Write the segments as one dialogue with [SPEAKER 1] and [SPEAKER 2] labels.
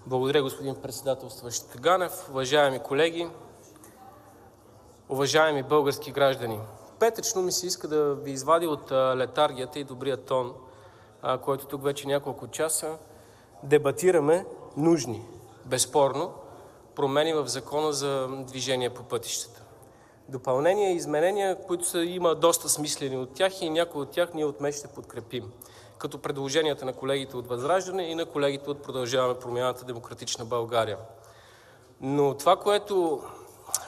[SPEAKER 1] Благодаря, господин председателстващ Ганев. Уважаеми колеги, уважаеми български граждани! Петъчно ми се иска да ви извади от летаргията и добрия тон, който тук вече няколко часа дебатираме нужни, безспорно, промени в Закона за движение по пътищата. Допълнения и изменения, които има доста смислени от тях и някои от тях ние от МЕЧ ще подкрепим, като предложенията на колегите от ВЪЗРАЖДАНЕ и на колегите от Продължаваме Промяната, Демократична България. Но това, което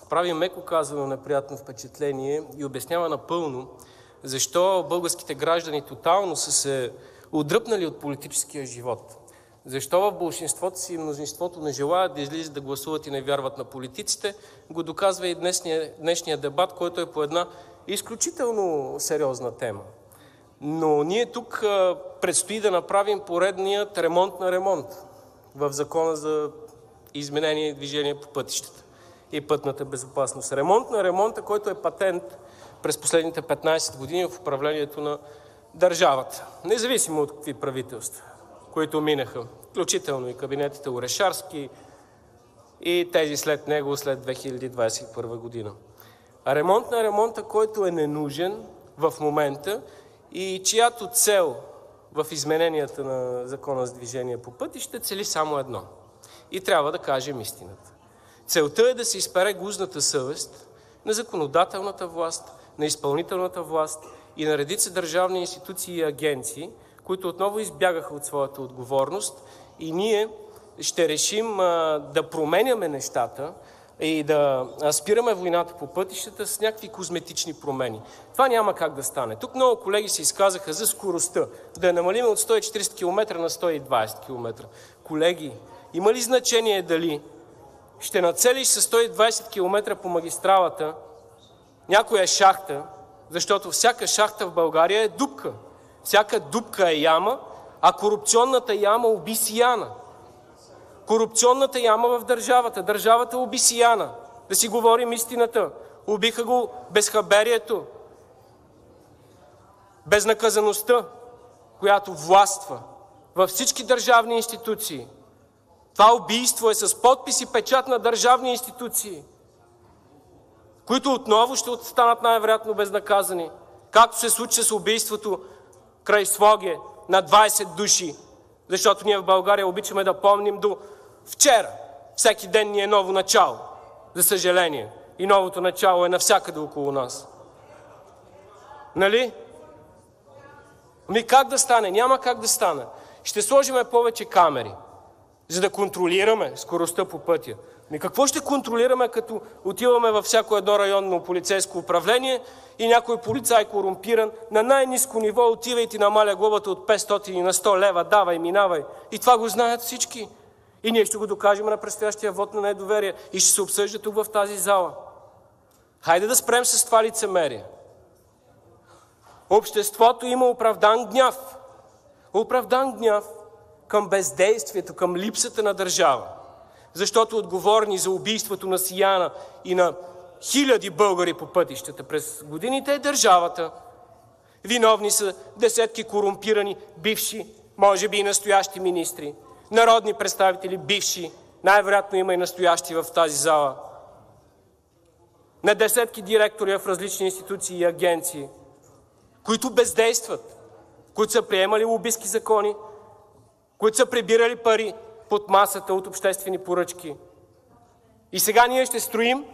[SPEAKER 1] прави меко казано неприятно впечатление и обяснява напълно защо българските граждани тотално са се отдръпнали от политическия живот. Защо в болшинството си и мнозинството не желаят да излизат да гласуват и не вярват на политиците, го доказва и днешния дебат, който е по една изключително сериозна тема. Но ние тук предстои да направим поредният ремонт на ремонт в Закона за изменение и движение по пътищата и пътната безопасност. Ремонт на ремонта, който е патент през последните 15 години в управлението на държавата, независимо от какви правителства, които минаха, включително и кабинетите Орешарски и тези след него, след 2021 година. Ремонт на ремонта, който е ненужен в момента и чиято цел в измененията на Закона за движение по пътища цели само едно. И трябва да кажем истината. Целта е да се изпере гузната съвест на законодателната власт, на изпълнителната власт и на редица държавни институции и агенции, които отново избягаха от своята отговорност, и ние ще решим да променяме нещата и да спираме войната по пътищата с някакви козметични промени. Това няма как да стане. Тук много колеги се изказаха за скоростта, да я намалим от 140 км на 120 км. Колеги, има ли значение дали ще нацелиш с 120 км по магистралата някоя шахта, защото всяка шахта в България е дупка. Всяка дупка е яма, а корупционната яма уби Сияна. Корупционната яма в държавата. Държавата уби Сияна. Да си говорим истината. Убиха го безхаберието, безнаказаността, която властва във всички държавни институции. Това убийство е с подпис и печат на държавни институции, които отново ще останат най-вероятно безнаказани, както се случи с убийството край Своге на 20 души, защото ние в България обичаме да помним до вчера. Всеки ден ни е ново начало, за съжаление. И новото начало е навсякъде около нас. Нали? Как да стане? Няма как да стане. Ще сложиме повече камери, за да контролираме скоростта по пътя. Какво ще контролираме, като отиваме във всяко едно районно полицейско управление и някой полицай корумпиран на най-ниско ниво отива и ти намаля глобата от 500 на 100 лева, давай, минавай. И това го знаят всички. И ние ще го докажем на предстоящия вод на недоверие и ще се обсъжда тук в тази зала. Хайде да спрем с това лицемерие. Обществото има оправдан гняв. Оправдан гняв към бездействието, към липсата на държава. Защото отговорни за убийството на Сияна и на хиляди българи по пътищата през годините е държавата. Виновни са десетки корумпирани бивши, може би и настоящи министри, народни представители бивши, най-вероятно има и настоящи в тази зала, на десетки директори в различни институции и агенции, които бездействат, които са приемали лобистки закони, които са прибирали пари под масата от обществени поръчки. И сега ние ще строим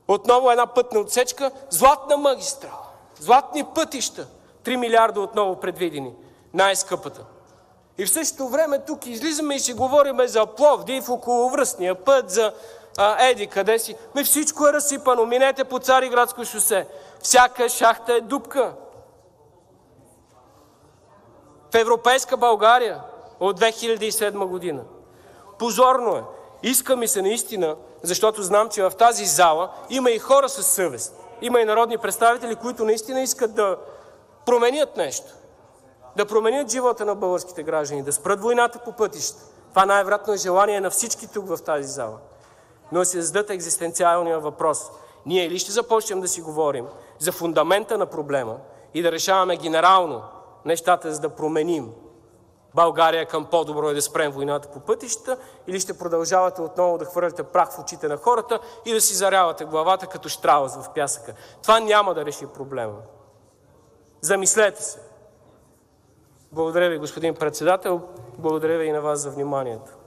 [SPEAKER 1] отново една пътна отсечка, златна магистрала, златни пътища, 3 милиарда отново предвидени, най-скъпата. И в същото време тук излизаме и си говориме за Пловдив, околовръстния път, за еди къде си. Всичко е разсипано. Минете по Цариградско шосе. Всяка шахта е дупка. В европейска България от 2007 година. Позорно е. Иска ми се наистина, защото знам, че в тази зала има и хора със съвест. Има и народни представители, които наистина искат да променят нещо. Да променят живота на българските граждани, да спрат войната по пътища. Това най-вероятно е желание на всички тук в тази зала. Но се зададат екзистенциалния въпрос. Ние или ще започнем да си говорим за фундамента на проблема и да решаваме генерално нещата, за да променим България към по-добро и да спрем войната по пътищата, или ще продължавате отново да хвърляте прах в очите на хората и да си зарявате главата като щраус в пясъка. Това няма да реши проблема. Замислете се. Благодаря ви, господин председател. Благодаря ви и на вас за вниманието.